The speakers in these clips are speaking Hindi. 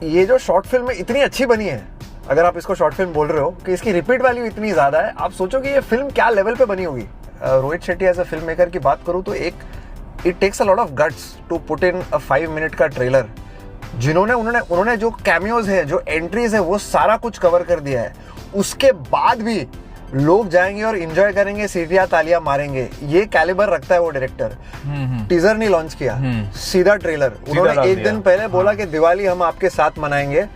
ये जो शॉर्ट फिल्म इतनी अच्छी बनी है, अगर आप इसको शॉर्ट फिल्म बोल रहे हो, कि इसकी रिपीट वैल्यू इतनी ज्यादा है, आप सोचो कि ये फिल्म क्या लेवल पे बनी होगी। Rohit Shetty as a film maker की बात करूं तो it takes a lot of guts to put in a 5 minute का ट्रेलर, जिन्होंने उन्होंने जो कैमियोज है, जो एंट्रीज है, वो सारा कुछ कवर कर दिया है। उसके बाद भी लोग जाएंगे और एंजॉय करेंगे, सीटियां तालियां मारेंगे। ये कैलिबर रखता है वो डायरेक्टर। टीजर नहीं लॉन्च किया, सीधा ट्रेलर। उन्होंने एक दिन पहले बोला कि दिवाली हम आपके साथ मनाएंगे,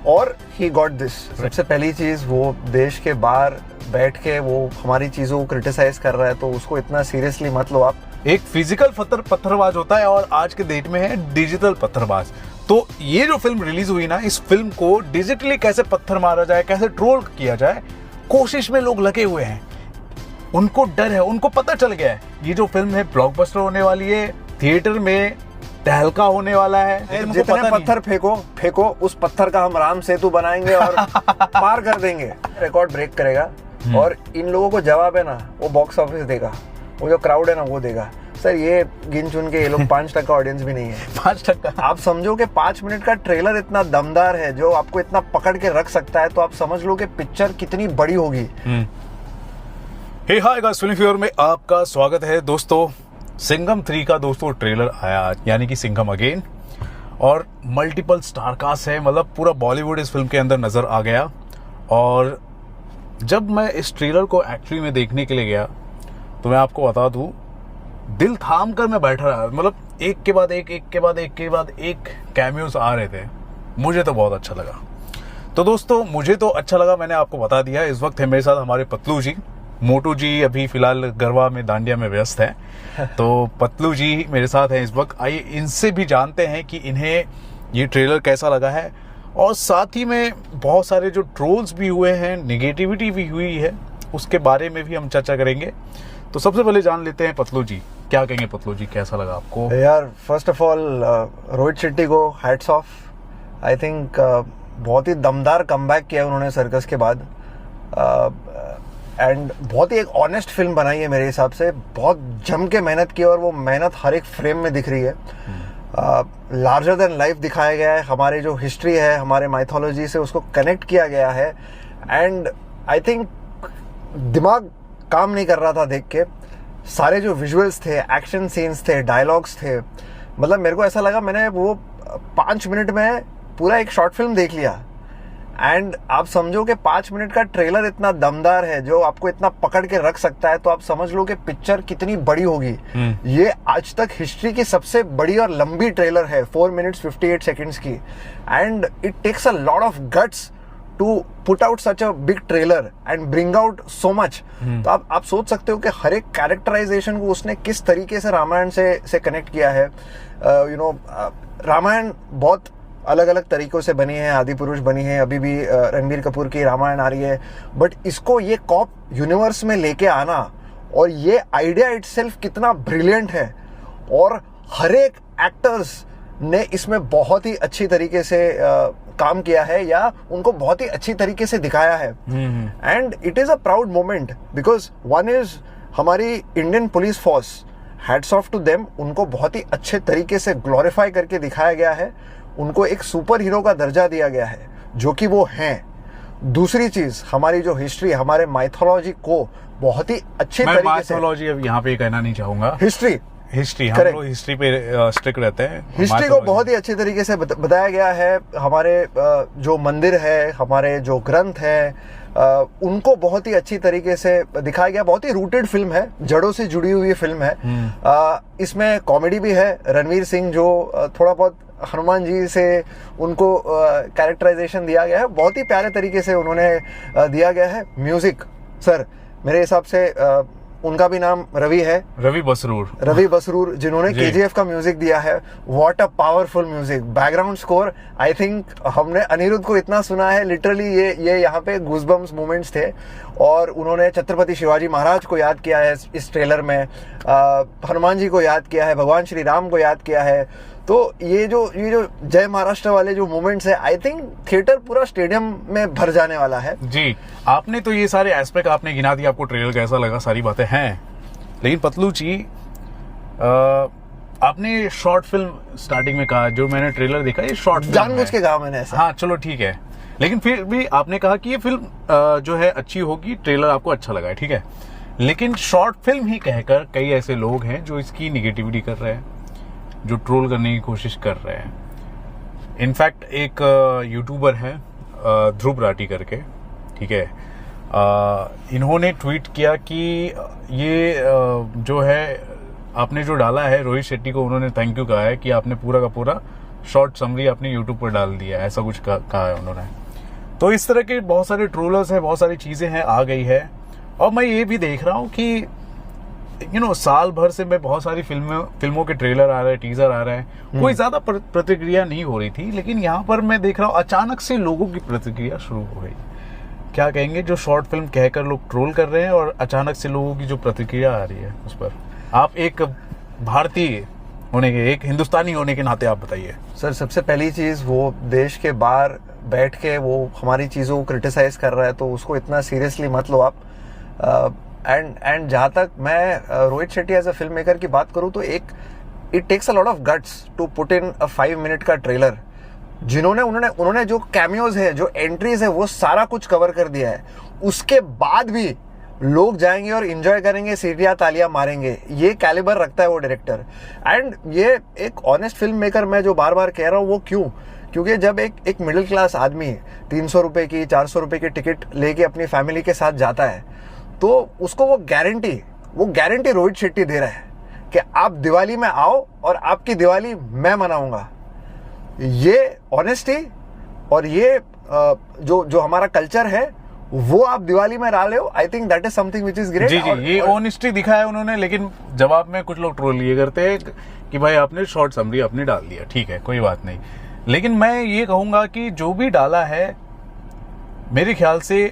और ही गॉट दिस। सबसे पहली चीज, वो देश के बाहर बैठ के वो हमारी चीजों को क्रिटिसाइज कर रहा है, तो उसको इतना सीरियसली मत लो आप। एक फिजिकल पत्थरबाज होता है और आज के डेट में है डिजिटल पत्थरबाज। तो ये जो फिल्म रिलीज हुई ना, इस फिल्म को डिजिटली कैसे पत्थर मारा जाए, कैसे ट्रोल किया जाए, कोशिश में लोग लगे हुए हैं। उनको डर है, उनको पता चल गया है ये जो फिल्म है ब्लॉकबस्टर होने वाली है, थिएटर में तहलका होने वाला है। जितने पत्थर फेंको उस पत्थर का हम राम सेतु बनाएंगे और पार कर देंगे, रिकॉर्ड ब्रेक करेगा। और इन लोगों को जवाब है ना, वो बॉक्स ऑफिस देगा, वो जो क्राउड है ना वो देगा। सर ये गिन चुन के ये लोग 5% ऑडियंस भी नहीं है। 5%। आप समझो कि 5 मिनट का ट्रेलर इतना दमदार है, जो आपको इतना पकड़ के रख सकता है, तो आप समझ लो कि पिक्चर कितनी बड़ी होगी। हे हाय गाइस, फिल्म फ्यूर में आपका स्वागत है दोस्तों। सिंघम 3 का दोस्तों ट्रेलर आया आज, यानी कि सिंघम अगेन, और मल्टीपल स्टारकास्ट है, मतलब पूरा बॉलीवुड इस फिल्म के अंदर नजर आ गया। और जब मैं इस ट्रेलर को एक्चुअली में देखने के लिए गया, तो मैं आपको बता दूं, दिल थाम कर मैं बैठा रहा। मतलब एक के बाद एक कैमियोस आ रहे थे। मुझे तो बहुत अच्छा लगा। तो दोस्तों मुझे तो अच्छा लगा, मैंने आपको बता दिया। इस वक्त है मेरे साथ हमारे पतलू जी। मोटू जी अभी फिलहाल गरबा में दांडिया में व्यस्त हैं, तो पतलू जी मेरे साथ हैं इस वक्त। आइए इनसे भी जानते हैं कि इन्हें ये ट्रेलर कैसा लगा है, और साथ ही में बहुत सारे जो ट्रोल्स भी हुए हैं, निगेटिविटी भी हुई है, उसके बारे में भी हम चर्चा करेंगे। तो सबसे पहले जान लेते हैं पतलू जी, क्या कहेंगे पतलू जी, कैसा लगा आपको? यार first of all Rohit Shetty को हैट्स ऑफ। आई थिंक बहुत ही दमदार कमबैक किया उन्होंने सर्कस के बाद, एंड बहुत ही एक ऑनेस्ट फिल्म बनाई है मेरे हिसाब से। बहुत जम के मेहनत की, और वो मेहनत हर एक फ्रेम में दिख रही है। लार्जर देन लाइफ दिखाया गया है, हमारी जो हिस्ट्री है, हमारे माइथोलॉजी से उसको कनेक्ट किया गया है। एंड आई थिंक दिमाग काम नहीं कर रहा था देख के। सारे जो विजुअल्स थे, एक्शन सीन्स थे, डायलॉग्स थे, मतलब मेरे को ऐसा लगा मैंने वो 5 मिनट में पूरा एक शॉर्ट फिल्म देख लिया। एंड आप समझो कि 5 मिनट का ट्रेलर इतना दमदार है, जो आपको इतना पकड़ के रख सकता है, तो आप समझ लो कि पिक्चर कितनी बड़ी होगी। ये आज तक हिस्ट्री की सबसे बड़ी और लंबी ट्रेलर है, 4 मिनट्स 58 सेकेंड्स की। And it takes a lot of guts to put out such a big trailer and bring out so much. तो आप सोच सकते हो कि हर एक कैरेक्टराइजेशन को उसने किस तरीके से रामायण से कनेक्ट किया है। रामायण बहुत अलग अलग तरीकों से बनी है, आदि पुरुष बनी है, अभी भी रणबीर कपूर की रामायण आ रही है, बट इसको ये कॉप यूनिवर्स में लेके आना, और ये आइडिया इटसेल्फ कितना ब्रिलियंट है। और हर एक एक्टर्स ने इसमें बहुत ही अच्छी तरीके से काम किया है, या उनको बहुत ही अच्छी तरीके से दिखाया है। And it is a proud moment, because one is हमारी Indian police force, hats off to them. उनको बहुत ही अच्छे तरीके से ग्लोरीफाई करके दिखाया गया है, उनको एक सुपर हीरो का दर्जा दिया गया है, जो कि वो हैं। दूसरी चीज, हमारी जो हिस्ट्री, हमारे माइथोलॉजी को बहुत ही अच्छे तरीके से, माइथोलॉजी अब यहाँ पे कहना नहीं चाहूंगा, हिस्ट्री हम लोग हिस्ट्री पे स्टिक रहते हैं। हिस्ट्री को बहुत ही अच्छे तरीके से बताया गया है। हमारे जो मंदिर है, हमारे जो ग्रंथ है, उनको बहुत ही अच्छी तरीके से दिखाया गया। बहुत ही रूटेड फिल्म है, जड़ों से जुड़ी हुई फिल्म है। इसमें कॉमेडी भी है। रणवीर सिंह जो थोड़ा बहुत हनुमान जी से उनको कैरेक्टराइजेशन दिया गया है, बहुत ही प्यारे तरीके से उन्होंने दिया गया है। म्यूजिक सर, मेरे हिसाब से उनका भी नाम रवि है, रवि बसरूर, जिन्होंने केजीएफ का म्यूजिक दिया है। What a powerful music, background score. I think हमने अनिरुद्ध को इतना सुना है, लिटरली ये यहाँ पे गूज़बम्स मोमेंट्स थे। और उन्होंने छत्रपति शिवाजी महाराज को याद किया है इस ट्रेलर में, हनुमान जी को याद किया है, भगवान श्री राम को याद किया है। तो ये जो जय महाराष्ट्र वाले जो मोमेंट्स है, आई थिंक थिएटर पूरा स्टेडियम में भर जाने वाला है। जी, आपने तो ये सारे एस्पेक्ट आपने गिना दिया, आपको ट्रेलर कैसा लगा, सारी बातें हैं। लेकिन पतलू जी, आपने शॉर्ट फिल्म स्टार्टिंग में कहा, जो मैंने ट्रेलर देखा ये शॉर्ट फिल्म जानबूझ के कहा मैंने ऐसा। हाँ चलो ठीक है, लेकिन फिर भी आपने कहा कि ये फिल्म जो है अच्छी होगी, ट्रेलर आपको अच्छा लगा है, ठीक है। लेकिन शॉर्ट फिल्म ही कहकर कई ऐसे लोग हैं जो इसकी निगेटिविटी कर रहे हैं, जो ट्रोल करने की कोशिश कर रहे हैं। इनफैक्ट एक यूट्यूबर है ध्रुव राठी करके, ठीक है, इन्होंने ट्वीट किया कि ये जो है आपने जो डाला है रोहित शेट्टी को, उन्होंने थैंक यू कहा है कि आपने पूरा का पूरा शॉर्ट समरी अपने यूट्यूब पर डाल दिया, ऐसा कुछ कहा है उन्होंने। तो इस तरह के बहुत सारे ट्रोलर्स हैं, बहुत सारी चीजें हैं, आ गई है। और मैं ये भी देख रहा हूँ कि साल भर से मैं बहुत सारी फिल्मों के ट्रेलर आ रहे हैं, टीजर आ रहे हैं, कोई ज्यादा प्रतिक्रिया नहीं हो रही थी, लेकिन यहाँ पर मैं देख रहा हूँ अचानक से लोगों की प्रतिक्रिया शुरू हो गई। क्या कहेंगे, जो शॉर्ट फिल्म कहकर लोग ट्रोल कर रहे हैं और अचानक से लोगों की जो प्रतिक्रिया आ रही है उस पर, आप एक भारतीय होने के, एक हिंदुस्तानी होने के नाते आप बताइए। सर सबसे पहली चीज, वो देश के बाहर बैठ के वो हमारी चीजों को क्रिटिसाइज कर रहा है, तो उसको इतना सीरियसली मत लो आप। एंड जहां तक मैं Rohit Shetty as a film maker की बात करूं, तो it takes a lot of guts to put in a 5 minute का ट्रेलर, उन्होंने जो कैमियोज है, जो एंट्रीज है, वो सारा कुछ कवर कर दिया है। उसके बाद भी लोग जाएंगे और एंजॉय करेंगे, सीटियां तालियां मारेंगे। ये कैलिबर रखता है वो डायरेक्टर। एंड ये एक ऑनेस्ट फिल्म मेकर, मैं जो बार बार कह रहा हूँ वो क्योंकि जब एक मिडिल क्लास आदमी 300 रुपए की 400 रुपए की टिकट लेके अपनी फैमिली के साथ जाता है, तो उसको वो गारंटी रोहित शेट्टी दे रहा है कि आप दिवाली में आओ और आपकी दिवाली मैं मनाऊंगा। ये ऑनेस्टी और ये जो हमारा कल्चर है, वो आप दिवाली में डाले हो। I think that is something which is great. जी, ये ऑनेस्टी दिखाया उन्होंने, लेकिन जवाब में कुछ लोग ट्रोल ये करते हैं कि भाई आपने शॉर्ट समरी अपने डाल दिया, ठीक है कोई बात नहीं। लेकिन मैं ये कहूंगा कि जो भी डाला है, मेरे ख्याल से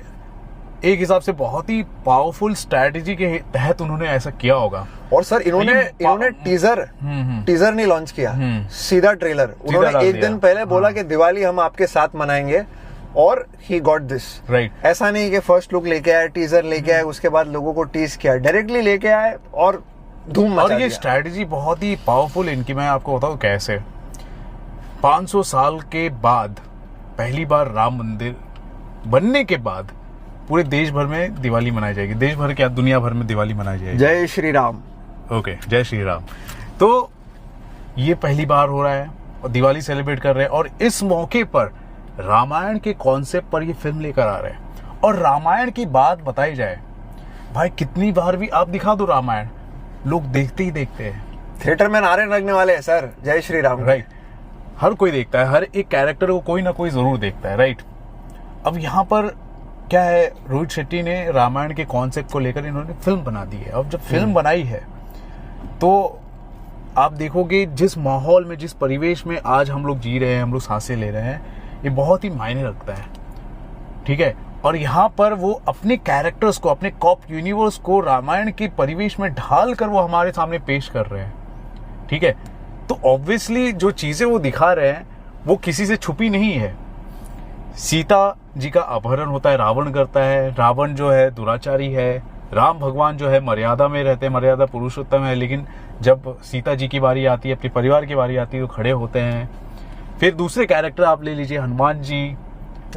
एक हिसाब से बहुत ही पावरफुल स्ट्रैटेजी के तहत उन्होंने ऐसा किया होगा। और सर इन्होंने टीजर नहीं लॉन्च किया, सीधा ट्रेलर। उन्होंने एक दिन पहले बोला कि दिवाली हम आपके साथ मनाएंगे, और ही गॉट दिस राइट। ऐसा नहीं कि फर्स्ट लुक लेके आए, टीजर लेके आए, उसके बाद लोगों को टीज किया, डायरेक्टली लेके आए और धूम मचा दिया। और ये स्ट्रैटेजी बहुत ही पावरफुल इनकी, मैं आपको बताऊं कैसे। 500 साल के बाद पहली बार राम मंदिर बनने के बाद पूरे देश भर में दिवाली मनाई जाएगी। देश भर क्या, दुनिया भर में दिवाली मनाई जाएगी। जय श्री राम। ओके, जय श्री राम। तो ये पहली बार हो रहा है और दिवाली सेलिब्रेट कर रहे हैं, और इस मौके पर रामायण के कॉन्सेप्ट पर ये फिल्म लेकर आ रहे हैं। और रामायण की बात बताई जाए, भाई कितनी बार भी आप दिखा दो रामायण, लोग देखते ही देखते हैं। थिएटर में नारे लगने वाले हैं सर, जय श्री राम। राइट, हर कोई देखता है, हर एक कैरेक्टर को कोई ना कोई जरूर देखता है। राइट, अब यहाँ पर क्या है, रोहित शेट्टी ने रामायण के कॉन्सेप्ट को लेकर इन्होंने फिल्म बना दी है। अब जब फिल्म बनाई है तो आप देखोगे जिस माहौल में, जिस परिवेश में आज हम लोग जी रहे हैं, हम लोग सांसें ले रहे हैं, ये बहुत ही मायने रखता है, ठीक है। और यहाँ पर वो अपने कैरेक्टर्स को, अपने कॉप यूनिवर्स को रामायण के परिवेश में ढाल कर वो हमारे सामने पेश कर रहे हैं, ठीक है। तो ऑब्वियसली जो चीजें वो दिखा रहे हैं वो किसी से छुपी नहीं है। सीता जी का अपहरण होता है, रावण करता है, रावण जो है दुराचारी है, राम भगवान जो है मर्यादा में रहते हैं, मर्यादा पुरुषोत्तम है, लेकिन जब सीता जी की बारी आती है, अपने परिवार की बारी आती है, तो खड़े होते हैं। फिर दूसरे कैरेक्टर आप ले लीजिए, हनुमान जी,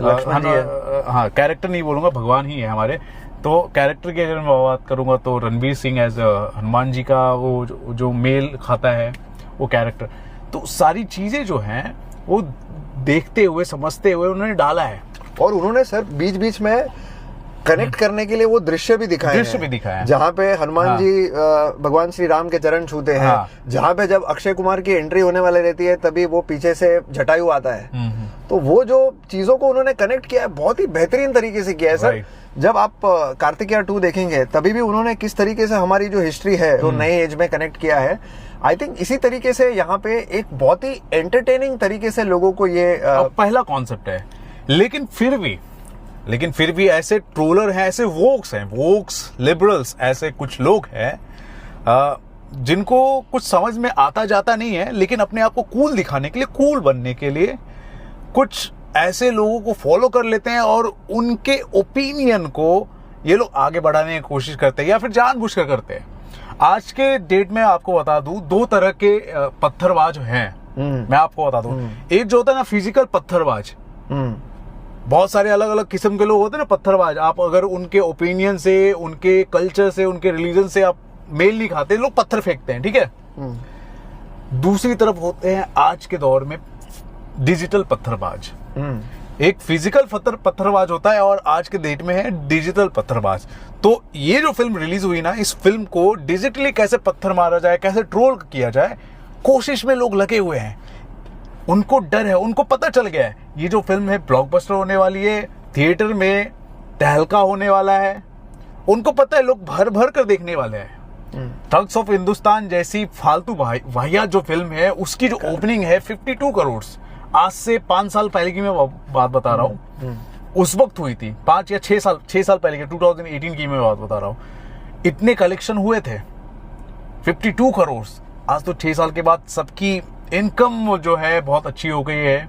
लक्ष्मण जी, हाँ कैरेक्टर नहीं बोलूंगा, भगवान ही है हमारे। तो कैरेक्टर की अगर मैं बात करूंगा तो रणवीर सिंह एज हनुमान जी का वो जो मेल खाता है वो कैरेक्टर। तो सारी चीजें जो हैं वो देखते हुए, समझते हुए उन्होंने डाला है। और उन्होंने सर बीच बीच में कनेक्ट करने के लिए वो दृश्य भी दिखाए हैं, जहाँ पे हनुमान जी भगवान श्री राम के चरण छूते हैं। जहाँ पे जब अक्षय कुमार की एंट्री होने वाली रहती है, तभी वो पीछे से जटायु आता है। तो वो जो चीजों को उन्होंने कनेक्ट किया है, बहुत ही बेहतरीन तरीके से किया है सर। जब आप कार्तिकेय 2 देखेंगे, तभी भी उन्होंने किस तरीके से हमारी जो हिस्ट्री है वो नए एज में कनेक्ट किया है। आई थिंक इसी तरीके से यहाँ पे एक बहुत ही एंटरटेनिंग तरीके से लोगों को ये पहला कॉन्सेप्ट है। लेकिन फिर भी ऐसे ट्रोलर हैं, ऐसे वोक्स लिबरल्स, ऐसे कुछ लोग हैं जिनको कुछ समझ में आता जाता नहीं है, लेकिन अपने आप को कूल दिखाने के लिए, कूल बनने के लिए कुछ ऐसे लोगों को फॉलो कर लेते हैं और उनके ओपिनियन को ये लोग आगे बढ़ाने की कोशिश करते हैं, या फिर जानबूझकर करते हैं। आज के डेट में आपको बता दूं, दो तरह के पत्थरबाज हैं। मैं आपको बता दूं, एक जो होता है ना फिजिकल पत्थरबाज, बहुत सारे अलग अलग किस्म के लोग होते हैं ना पत्थरबाज। आप अगर उनके ओपिनियन से, उनके कल्चर से, उनके रिलीजन से आप मेल नहीं खाते, लोग पत्थर फेंकते हैं, ठीक है। दूसरी तरफ होते हैं आज के दौर में डिजिटल पत्थरबाज। एक फिजिकल पत्थरबाज होता है और आज के डेट में है डिजिटल पत्थरबाज। तो ये जो फिल्म रिलीज हुई ना, इस फिल्म को डिजिटली कैसे पत्थर मारा जाए, कैसे ट्रोल किया जाए, कोशिश में लोग लगे हुए हैं। उनको डर है, उनको पता चल गया है ये जो फिल्म है ब्लॉकबस्टर होने वाली है, थिएटर में तहलका होने वाला है। उनको पता है लोग भर भर कर देखने वाले हैं। थग्स ऑफ हिंदुस्तान जैसी फालतू वाहियात जो फिल्म है, उसकी जो ओपनिंग है 52 करोड़, आज से 5 साल पहले की मैं बात बता रहा हूँ, उस वक्त हुई थी। 5 या 6 साल पहले की, 2018 की मैं बात बता रहा हूँ। इतने कलेक्शन हुए थे 52 करोड़। आज तो 6 साल के बाद सबकी इनकम जो है बहुत अच्छी हो गई है,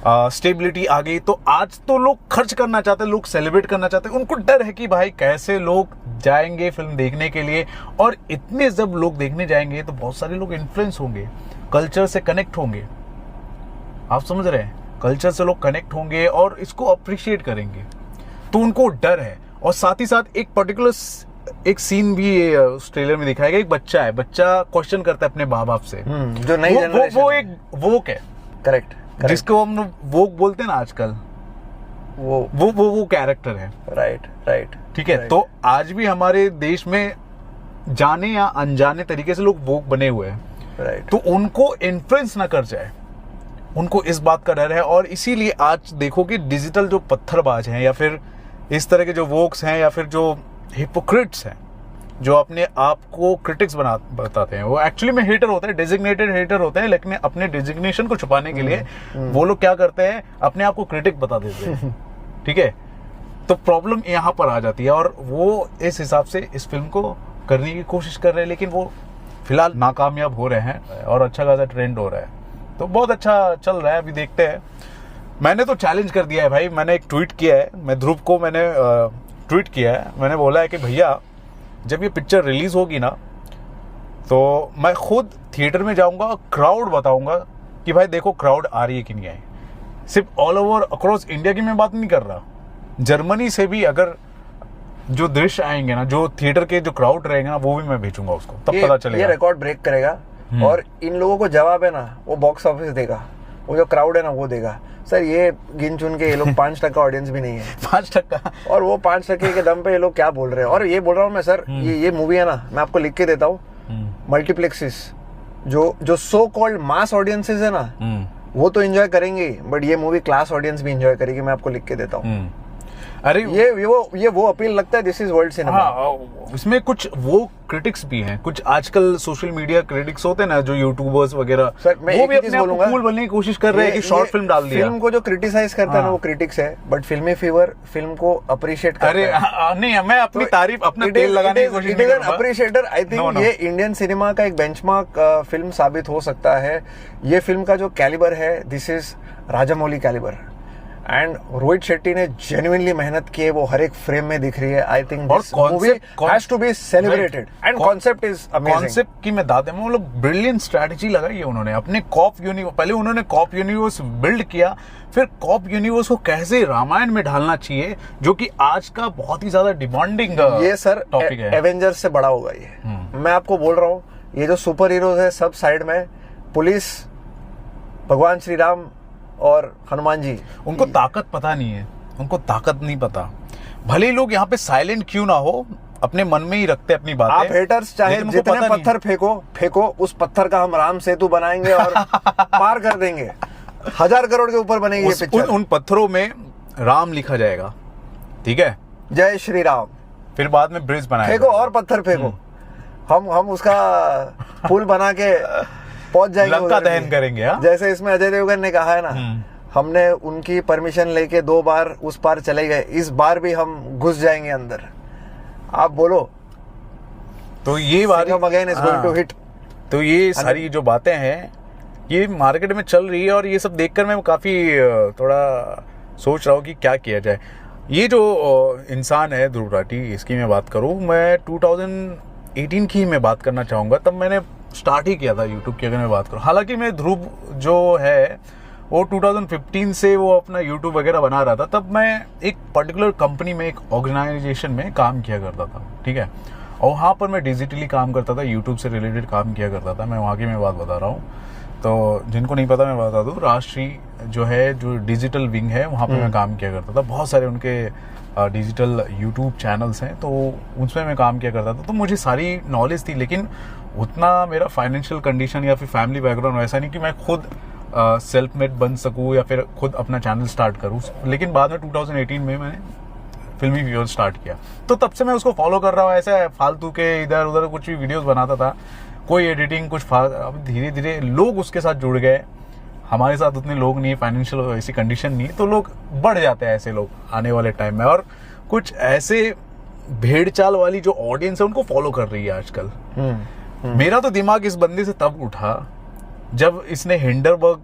स्टेबिलिटी आ गई। तो आज तो लोग खर्च करना चाहते हैं, लोग सेलिब्रेट करना चाहते हैं। उनको डर है कि भाई कैसे लोग जाएंगे फिल्म देखने के लिए, और इतने जब लोग देखने जाएंगे तो बहुत सारे लोग इन्फ्लुएंस होंगे, कल्चर से कनेक्ट होंगे। आप समझ रहे हैं, कल्चर से लोग कनेक्ट होंगे और इसको अप्रिशिएट करेंगे। तो उनको डर है। और साथ ही साथ एक पर्टिकुलर एक सीन भी उस ट्रेलर में दिखाया गया। एक बच्चा है, बच्चा क्वेश्चन करता है अपने माँ बाप से, जो नई जनरेशन, वो एक वोक है, करेक्ट, जिसको हम वोक बोलते हैं ना आजकल, वो कैरेक्टर है। राइट, ठीक है। तो आज भी हमारे देश में जाने या अनजाने तरीके से लोग वोक बने हुए हैं। राइट। तो उनको इन्फ्लुएंस ना कर जाए, उनको इस बात का डर है। और इसीलिए आज देखो कि डिजिटल जो पत्थरबाज हैं, या फिर इस तरह के जो वोक्स हैं, या फिर जो हिपोक्रिट्स हैं, जो अपने आप को क्रिटिक्स बताते हैं, वो एक्चुअली में हेटर होते हैं, डेजिग्नेटेड हेटर होते हैं। लेकिन अपने डेजिग्नेशन को छुपाने के लिए वो लोग क्या करते हैं, अपने आप को क्रिटिक बता देते हैं। ठीक है। तो प्रॉब्लम यहाँ पर आ जाती है। और वो इस हिसाब से इस फिल्म को करने की कोशिश कर रहे हैं, लेकिन वो फिलहाल नाकामयाब हो रहे हैं और अच्छा खासा ट्रेंड हो रहा है। तो बहुत अच्छा चल रहा है, अभी देखते हैं। मैंने तो चैलेंज कर दिया है भाई, मैंने एक ट्वीट किया है, मैं ध्रुव को मैंने ट्वीट किया है, मैंने बोला है कि भैया जब ये पिक्चर रिलीज होगी ना, तो मैं खुद थिएटर में जाऊंगा, क्राउड बताऊंगा कि भाई देखो क्राउड आ रही है कि नहीं आई। सिर्फ ऑल ओवर अक्रॉस इंडिया की मैं बात नहीं कर रहा, जर्मनी से भी अगर जो दृश्य आएंगे ना, जो थिएटर के जो क्राउड रहेंगे ना, वो भी मैं भेजूंगा उसको, तब पता चलेगा। ये रिकॉर्ड ब्रेक करेगा। और इन लोगों को जवाब है ना, वो बॉक्स ऑफिस देगा, वो जो क्राउड है ना वो देगा। सर ये गिन चुन के ये लोग 5% ऑडियंस भी नहीं है, 5%। और वो 5% के दम पे ये लोग क्या बोल रहे हैं। और ये बोल रहा हूँ मैं सर, ये मूवी है ना, मैं आपको लिख के देता हूँ, मल्टीप्लेक्सिस जो सो कॉल्ड मास ऑडियंसेस है ना, वो तो एंजॉय करेंगे, बट ये मूवी क्लास ऑडियंस भी एंजॉय करेगी, मैं आपको लिख के देता हूँ। अरे ये वो अपील लगता है, दिस इज वर्ल्ड सिनेमा। हाँ, इसमें कुछ वो क्रिटिक्स भी हैं, कुछ आजकल सोशल मीडिया क्रिटिक्स होते हैं ना, जो यूट्यूबर्स वगैरह, वो भी अपने आप को कूल बनने की कोशिश कर रहे हैं कि शॉर्ट फिल्म डाल दिया। फिल्म को जो क्रिटिसाइज करता है ना, वो क्रिटिक्स है, बट फिल्मी फीवर फिल्म को अप्रिशिएट करता है। अरे नहीं, मैं अपनी तारीफ, अपना तेल लगाने की कोशिश नहीं कर रहा। अप्रिशिएटर, आई थिंक ये इंडियन सिनेमा का एक बेंचमार्क फिल्म साबित हो सकता है। ये फिल्म का जो कैलिबर है, this is Rajamouli calibre. And Rohit Shetty ने जेन्युइनली मेहनत की है, वो हर एक फ्रेम में दिख रही है। I think this movie has to be celebrated and concept is amazing. Concept की मैं दाद है, मतलब ब्रिलियंट स्ट्रेटजी लगाई है उन्होंने अपने कॉप यूनिवर्स। पहले उन्होंने कॉप यूनिवर्स बिल्ड किया, फिर कॉप यूनिवर्स को कैसे रामायण में ढालना चाहिए, जो कि आज का बहुत ही ज्यादा डिमांडिंग ये सर टॉपिक है। एवेंजर्स से बड़ा होगा ये, मैं आपको बोल रहा हूँ। ये जो सुपर हीरोज है सब साइड में, पुलिस, भगवान श्री राम और हनुमान जी, उनको ताकत पता नहीं है, उनको ताकत नहीं पता। भले लोग यहाँ पे साइलेंट क्यों ना हो, अपने मन में ही रखते अपनी बातें। आप हेटर्स चाहे जितने पत्थर फेंको, उस पत्थर का हम राम सेतु बनाएंगे और पार कर देंगे। 1000 करोड़ के ऊपर बनेगी ये पिक्चर। उन पत्थरों में राम लिखा जाएगा, ठीक है, जय श्री राम। फिर बाद में ब्रिज बनाएगा, फेंको और पत्थर फेंको, हम उसका पुल बना के पहुंच जाएंगे, लंका दहन करेंगे। हाँ? जैसे इसमें अजय देवगन ने कहा है ना, हमने उनकी परमिशन लेके 2 बार उस पार चले गए, इस बार भी हम घुस जाएंगे अंदर। आप बोलो, तो ये बात again is going to hit. तो ये सारी जो बातें हैं ये मार्केट में चल रही है, और ये सब देखकर मैं काफी थोड़ा सोच रहा हूँ कि क्या किया जाए। ये जो इंसान है ध्रुव राठी, इसकी मैं बात करूँ, मैं 2018 की मैं बात करना चाहूँगा, तब मैंने स्टार्ट ही किया था यूट्यूब की अगर मैं बात करूँ। हालांकि मैं ध्रुव जो है वो 2015 से वो अपना यूट्यूब वगैरह बना रहा था। तब मैं एक पर्टिकुलर कंपनी में, एक ऑर्गेनाइजेशन में काम किया करता था, ठीक है। और वहाँ पर मैं डिजिटली काम करता था, यूट्यूब से रिलेटेड काम किया करता था। मैं वहाँ की मैं बात बता रहा हूँ, तो जिनको नहीं पता मैं बता दूँ, राष्ट्रीय जो है जो डिजिटल विंग है वहाँ पर मैं काम किया करता था। बहुत सारे उनके डिजिटल यूट्यूब चैनल्स हैं, तो उसमें मैं काम किया करता था। तो मुझे सारी नॉलेज थी, लेकिन उतना मेरा फाइनेंशियल कंडीशन या फिर फैमिली बैकग्राउंड वैसा नहीं कि मैं खुद सेल्फ मेड बन सकूँ या फिर खुद अपना चैनल स्टार्ट करूँ। लेकिन बाद में 2018 में मैंने फिल्मी व्यूअर स्टार्ट किया, तो तब से मैं उसको फॉलो कर रहा हूँ। ऐसे फालतू के इधर उधर कुछ भी वीडियोस बनाता था, कोई एडिटिंग कुछ अब धीरे धीरे लोग उसके साथ जुड़ गए। हमारे साथ उतने लोग नहीं है, फाइनेंशियल ऐसी कंडीशन नहीं है, तो लोग बढ़ जाते हैं ऐसे लोग आने वाले टाइम में। और कुछ ऐसे भेड़ चाल वाली जो ऑडियंस है उनको फॉलो कर रही है आजकल। मेरा तो दिमाग इस बंदे से तब उठा जब इसने हिंडरबर्ग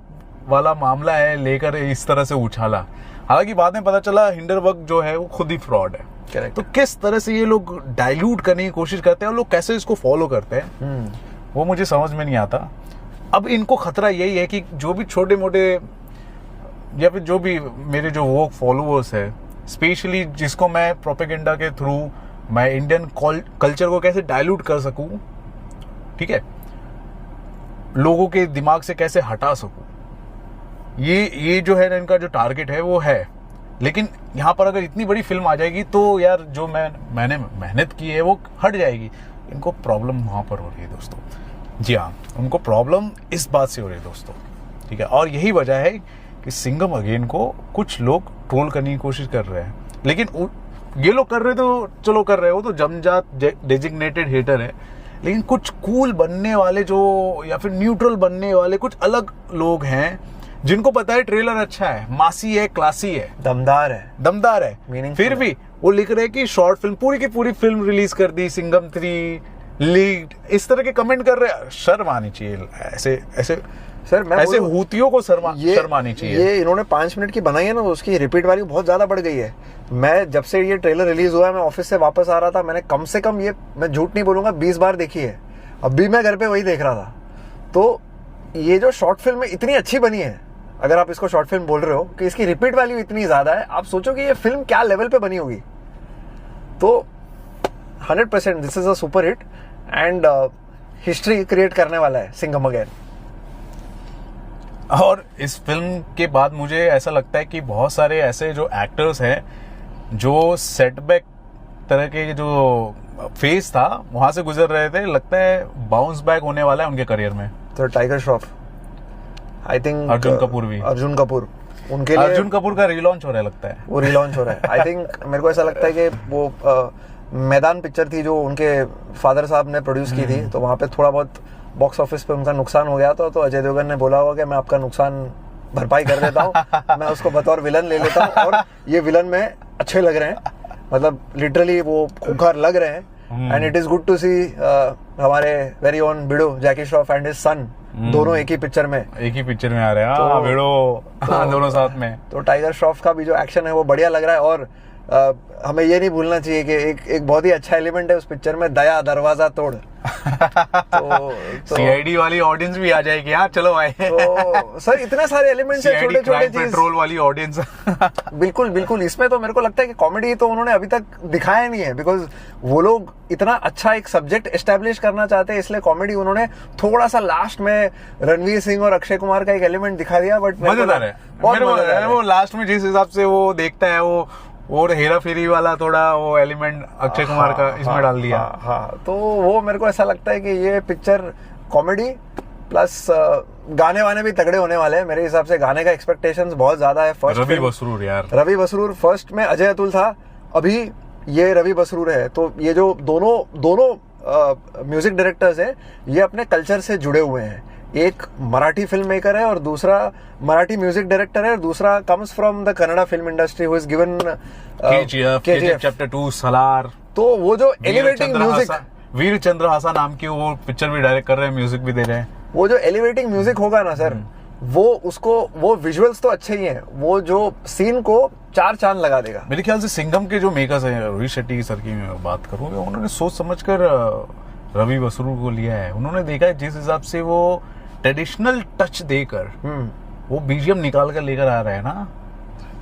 वाला मामला है लेकर इस तरह से उछाला। हालांकि बाद में पता चला हिंडरबर्ग जो है वो खुद ही फ्रॉड है। Correct. तो किस तरह से ये लोग डाइल्यूट करने की कोशिश करते हैं और लोग कैसे इसको फॉलो करते हैं वो मुझे समझ में नहीं आता। अब इनको खतरा यही है कि जो भी छोटे मोटे या फिर जो भी मेरे जो वो फॉलोअर्स है, स्पेशली जिसको मैं प्रोपेगेंडा के थ्रू मैं इंडियन कल्चर को कैसे डाइल्यूट कर सकूं, ठीक है, लोगों के दिमाग से कैसे हटा सकूं, ये जो है ना इनका जो टारगेट है वो है। लेकिन यहाँ पर अगर इतनी बड़ी फिल्म आ जाएगी तो यार जो मैंने मेहनत की है वो हट जाएगी। इनको प्रॉब्लम वहाँ पर हो रही है दोस्तों। जी हाँ, उनको प्रॉब्लम इस बात से हो रही है दोस्तों, ठीक है। और यही वजह है कि सिंघम अगेन को कुछ लोग ट्रोल करने की कोशिश कर रहे हैं। लेकिन ये लोग कर रहे तो चलो कर रहे हो, तो जमजात डेजिग्नेटेड हेटर है। लेकिन कुछ कूल बनने वाले जो या फिर न्यूट्रल बनने वाले कुछ अलग लोग हैं जिनको पता है ट्रेलर अच्छा है, मासी है, क्लासी है, दमदार है, फिर भी वो लिख रहे हैं कि शॉर्ट फिल्म, पूरी की पूरी फिल्म रिलीज कर दी, सिंघम 3 लीड, इस तरह के कमेंट कर रहे हैं। शर्म आनी चाहिए ऐसे सर, मैं ऐसे हूतियों को शर्म आनी चाहिए। ये इन्होंने 5 मिनट की बनाई है ना, उसकी रिपीट वैल्यू बहुत ज्यादा बढ़ गई है। मैं जब से ये ट्रेलर रिलीज हुआ है, मैं ऑफिस से वापस आ रहा था, मैंने कम से कम ये, मैं झूठ नहीं बोलूंगा, 20 बार देखी है। अभी मैं घर पे वही देख रहा था। तो ये जो शॉर्ट फिल्म इतनी अच्छी बनी है, अगर आप इसको शॉर्ट फिल्म बोल रहे हो कि इसकी रिपीट वैल्यू इतनी ज्यादा है, आप सोचो कि ये फिल्म क्या लेवल पे बनी होगी। तो 100% this is a super hit and history create करने वाला है सिंघम अगेन। और इस फिल्म के बाद मुझे ऐसा लगता है कि बहुत सारे ऐसे जो एक्टर्स हैं जो सेटबैक तरह के जो फेज था वहां से गुजर रहे थे, लगता है बाउंस बैक होने वाला है उनके करियर में। तो tiger Shroff, I think Arjun Kapoor भी, अर्जुन कपूर, उनके लिए अर्जुन कपूर का रिलॉन्च हो रहा है, लगता है वो रिलॉन्च हो रहा है। आई थिंक मेरे को ऐसा लगता है कि वो मैदान पिक्चर थी जो उनके फादर साहब ने प्रोड्यूस की थी, तो वहां पे थोड़ा बहुत बॉक्स ऑफिस पे उनका नुकसान हो गया था। तो अजय देवगन ने बोला होगा कि मैं आपका नुकसान भरपाई कर देता हूँ, मैं उसको बतौर विलन ले लेता हूँ। और ये विलन में अच्छे लग रहे हैं, मतलब लिटरली वो खूंखार लग रहे हैं। And it is good to see हमारे very own bhidu Jackie Shroff and his son दोनों एक ही पिक्चर में आ रहे हैं। बिडो दोनों साथ में। तो टाइगर श्रॉफ का भी जो एक्शन है वो बढ़िया लग रहा है। और हमें ये नहीं भूलना चाहिए कि एक बहुत ही अच्छा एलिमेंट है उस पिक्चर में, दया दरवाजा तोड़। तो सीआईडी वाली ऑडियंस भी आ जाएगी। हाँ चलो भाई। तो सर इतने सारे एलिमेंट्स हैं, छोटे छोटे चीज, पेट्रोल वाली ऑडियंस। बिल्कुल बिल्कुल। इसमें तो मेरे को लगता है कि कॉमेडी तो उन्होंने अभी तक दिखाया नहीं है, बिकॉज वो लोग इतना अच्छा एक सब्जेक्ट एस्टेब्लिश करना चाहते हैं, इसलिए कॉमेडी उन्होंने थोड़ा सा लास्ट में रणवीर सिंह और अक्षय कुमार का एक एलिमेंट दिखा दिया। बट मजेदार है वो लास्ट में जिस हिसाब से वो देखता है वो, और हेरा फेरी वाला थोड़ा वो एलिमेंट अक्षय कुमार का इसमें डाल दिया। हाँ, तो वो मेरे को ऐसा लगता है कि ये पिक्चर कॉमेडी प्लस गाने वाने भी तगड़े होने वाले हैं। मेरे हिसाब से गाने का एक्सपेक्टेशंस बहुत ज्यादा है। फर्स्ट रवि बसरूर फर्स्ट में अजय अतुल था, अभी ये रवि बसरूर है। तो ये जो दोनों म्यूजिक डायरेक्टर्स हैं, ये अपने कल्चर से जुड़े हुए हैं। एक मराठी फिल्म मेकर है और दूसरा मराठी म्यूजिक डायरेक्टर है, और दूसरा comes from the Kannada film industry who is given KGF chapter 2 Salaar. तो वो जो एलिवेटिंग म्यूजिक, वीर चंद्र हासा नाम की वो पिक्चर भी डायरेक्ट कर रहे हैं, म्यूजिक भी दे रहे हैं। वो जो एलिवेटिंग म्यूजिक होगा ना सर, वो विजुअल्स तो अच्छे ही हैं, वो जो सीन को 4 चांद लगा देगा। मेरे ख्याल से सिंघम के जो मेकर्स हैं, रोहित शेट्टी सर की मैं बात करूँ, उन्होंने सोच समझकर रवि बसरू को लिया है, उन्होंने देखा है जिस हिसाब से वो ट्रेडिशनल टच देकर वो बीजीएम निकाल कर लेकर आ रहे हैं ना,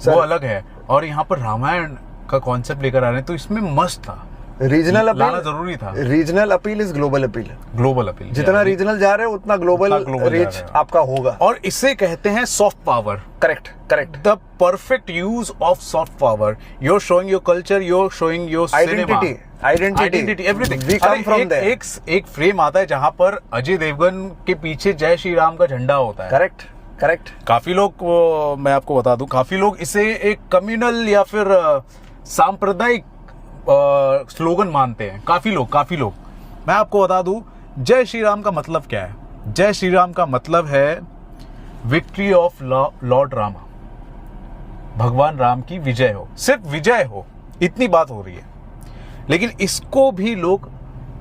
वो अलग है। और यहाँ पर रामायण का कॉन्सेप्ट लेकर आ रहे हैं, तो इसमें मस्त था। रीजनल अपील लाना जरूरी था। Regional appeal is global appeal. Global appeal, जितना रीजनल जा रहे हो उतना ग्लोबल रीच आपका होगा। और इसे कहते हैं soft power. Correct correct. The perfect use of soft power. You are showing your culture, you are showing your identity, everything. We come from there. एक फ्रेम आता है जहां पर अजय देवगन के पीछे जय श्री राम का झंडा होता है। Correct correct. काफी लोग, मैं आपको बता दूं, काफी लोग इसे एक कम्युनल या फिर सांप्रदायिक स्लोगन मानते हैं। काफी लोग। मैं आपको बता दूं, जय श्री राम का मतलब क्या है? जय श्री राम का मतलब है विक्ट्री ऑफ लॉर्ड रामा, भगवान राम की विजय हो, सिर्फ विजय हो, इतनी बात हो रही है। लेकिन इसको भी लोग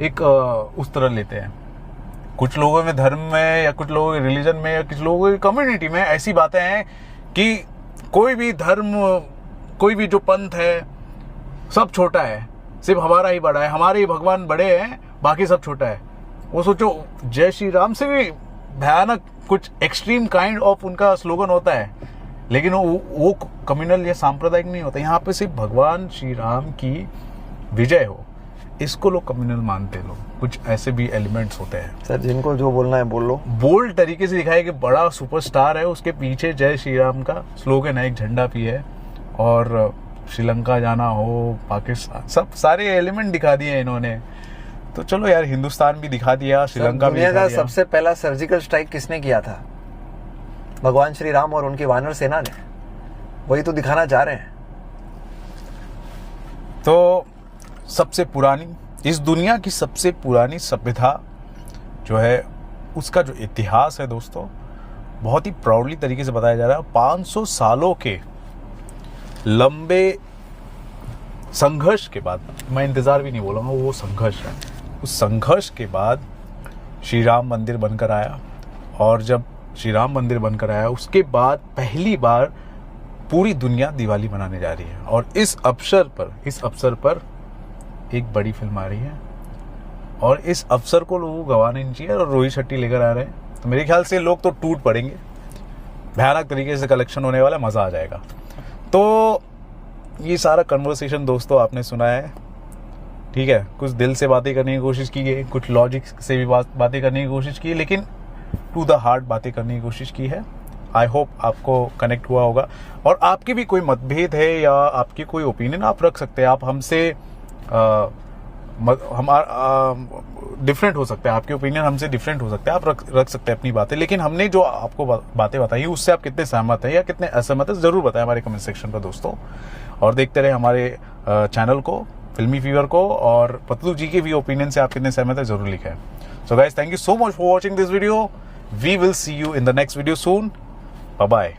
एक उस तरह लेते हैं। कुछ लोगों में धर्म में, या कुछ लोगों के रिलीजन में, या कुछ लोगों की कम्युनिटी में ऐसी बातें हैं कि कोई भी धर्म, कोई भी जो पंथ है, सब छोटा है, सिर्फ हमारा ही बड़ा है, हमारे ही भगवान बड़े हैं, बाकी सब छोटा है। वो सोचो, जय श्री राम से भी भयानक कुछ एक्सट्रीम काइंड ऑफ उनका स्लोगन होता है, लेकिन वो कम्युनल या सांप्रदायिक नहीं होता। यहाँ पे सिर्फ भगवान श्री राम की विजय हो, इसको लोग कम्युनल मानते हैं। लोग कुछ ऐसे भी एलिमेंट्स होते हैं। सर, जिनको जो बोलना है बोल लो। बोल्ड तरीके से दिखाया कि बड़ा सुपरस्टार है, उसके पीछे जय श्री राम का स्लोगन है, एक झंडा भी है, और श्रीलंका जाना हो, पाकिस्तान, सब सारे एलिमेंट दिखा दिए इन्होंने। तो चलो यार, हिंदुस्तान भी दिखा दिया, श्रीलंका भी दिखा दिया। सबसे पहला सर्जिकल स्ट्राइक किसने किया था? भगवान श्री राम और उनकी वानर सेना ने। वही तो दिखाना चाह रहे हैं। तो सबसे पुरानी, इस दुनिया की सबसे पुरानी सभ्यता जो है, उसका जो इतिहास है दोस्तों, बहुत ही प्राउडली तरीके से बताया जा रहा है। 500 सालों के लंबे संघर्ष के बाद, मैं इंतजार भी नहीं बोलूंगा, वो संघर्ष है, उस संघर्ष के बाद श्री राम मंदिर बनकर आया। और जब श्री राम मंदिर बनकर आया, उसके बाद पहली बार पूरी दुनिया दिवाली मनाने जा रही है। और इस अवसर पर एक बड़ी फिल्म आ रही है, और इस अवसर को लोगों को गंवाना नहीं चाहिए। और रोहित शेट्टी लेकर आ रहे हैं, तो मेरे ख्याल से लोग तो टूट पड़ेंगे, भयानक तरीके से कलेक्शन होने वाला, मजा आ जाएगा। तो ये सारा कन्वर्सेशन दोस्तों आपने सुना है, ठीक है। कुछ दिल से बातें करने की कोशिश की है, कुछ लॉजिक से भी बातें करने की कोशिश की है, लेकिन टू द हार्ट बातें करने की कोशिश की है। आई होप आपको कनेक्ट हुआ होगा। और आपकी भी कोई मतभेद है या आपकी कोई ओपिनियन आप रख सकते हैं। आप हमसे डिफरेंट हो सकते हैं, आपके ओपिनियन हमसे डिफरेंट हो सकते हैं, आप रख सकते हैं अपनी बातें। लेकिन हमने जो आपको बातें बताई, उससे आप कितने सहमत हैं या कितने असहमत हैं, जरूर बताएं हमारे कमेंट सेक्शन पर दोस्तों। और देखते रहे हमारे चैनल को, फिल्मी फीवर को, और पतलू जी के भी ओपिनियन से आप कितने सहमत हैं, जरूर लिखें। So guys, thank you so much for watching this video. We will see you in the next video soon. Bye bye.